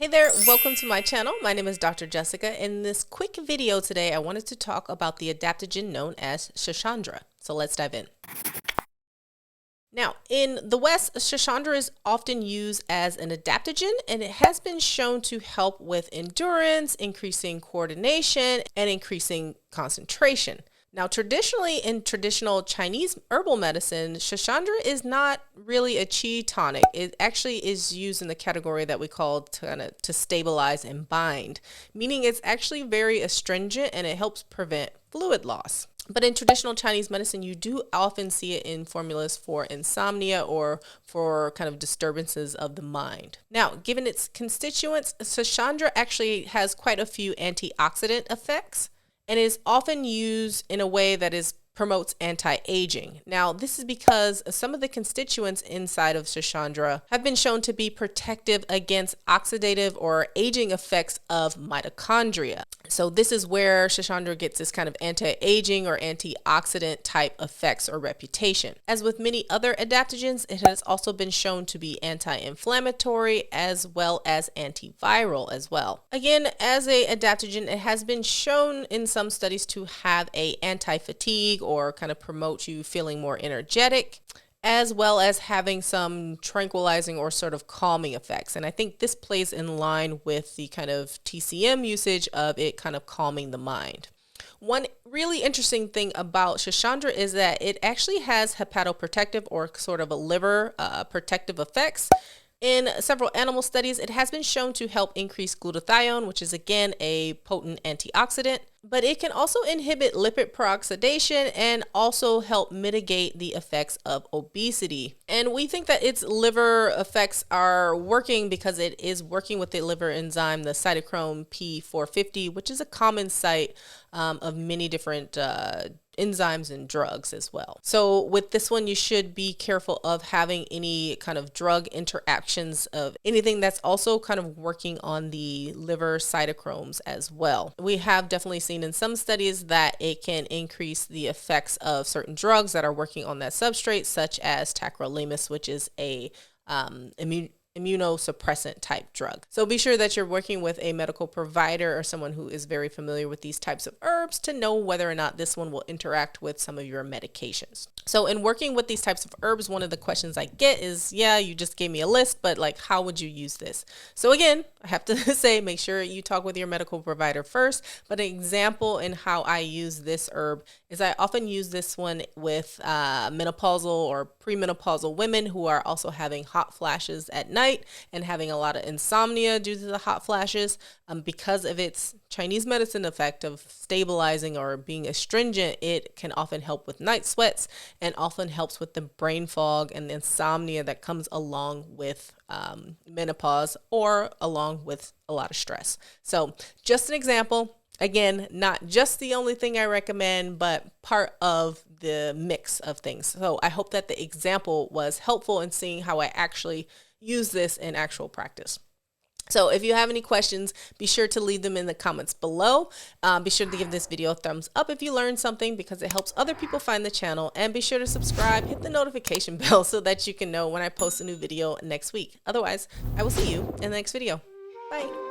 Hey there, welcome to my channel. My name is Dr. Jessica. In this quick video today, I wanted to talk about the adaptogen known as Schisandra. So let's dive in. Now, in the West, Schisandra is often used as an adaptogen, and it has been shown to help with endurance, increasing coordination, and increasing concentration. Now, traditionally, in traditional Chinese herbal medicine, Schisandra is not really a qi tonic. It actually is used in the category that we call to stabilize and bind, meaning it's actually very astringent and it helps prevent fluid loss. But in traditional Chinese medicine, you do often see it in formulas for insomnia or for kind of disturbances of the mind. Now, given its constituents, Schisandra actually has quite a few antioxidant effects and is often used in a way that promotes anti-aging. Now, this is because some of the constituents inside of Schisandra have been shown to be protective against oxidative or aging effects of mitochondria. So this is where Schisandra gets this kind of anti-aging or antioxidant type effects or reputation. As with many other adaptogens, it has also been shown to be anti-inflammatory as well as antiviral as well. Again, as a adaptogen, it has been shown in some studies to have a anti-fatigue or kind of promote you feeling more energetic, as well as having some tranquilizing or sort of calming effects. And I think this plays in line with the kind of TCM usage of it kind of calming the mind. One really interesting thing about Schisandra is that it actually has hepatoprotective or sort of a liver protective effects. In several animal studies, it has been shown to help increase glutathione, which is again a potent antioxidant, but it can also inhibit lipid peroxidation and also help mitigate the effects of obesity. And we think that its liver effects are working because it is working with the liver enzyme, the cytochrome P450, which is a common site of many different enzymes and drugs as well. So with this one, you should be careful of having any kind of drug interactions of anything that's also kind of working on the liver cytochromes as well. We have definitely seen in some studies that it can increase the effects of certain drugs that are working on that substrate, such as tacrolimus, which is a immunosuppressant type drug. So be sure that you're working with a medical provider or someone who is very familiar with these types of herbs to know whether or not this one will interact with some of your medications. So in working with these types of herbs, one of the questions I get is, yeah, you just gave me a list, but like, how would you use this? So again, I have to say, make sure you talk with your medical provider first. But an example in how I use this herb is I often use this one with menopausal or premenopausal women who are also having hot flashes at night and having a lot of insomnia due to the hot flashes. Because of its Chinese medicine effect of stabilizing or being astringent, it can often help with night sweats and often helps with the brain fog and the insomnia that comes along with menopause or along with a lot of stress. So just an example. Again, not just the only thing I recommend, but part of the mix of things. So I hope that the example was helpful in seeing how I actually use this in actual practice. So if you have any questions, be sure to leave them in the comments below. Be sure to give this video a thumbs up if you learned something because it helps other people find the channel. And be sure to subscribe, hit the notification bell so that you can know when I post a new video next week. Otherwise, I will see you in the next video. Bye.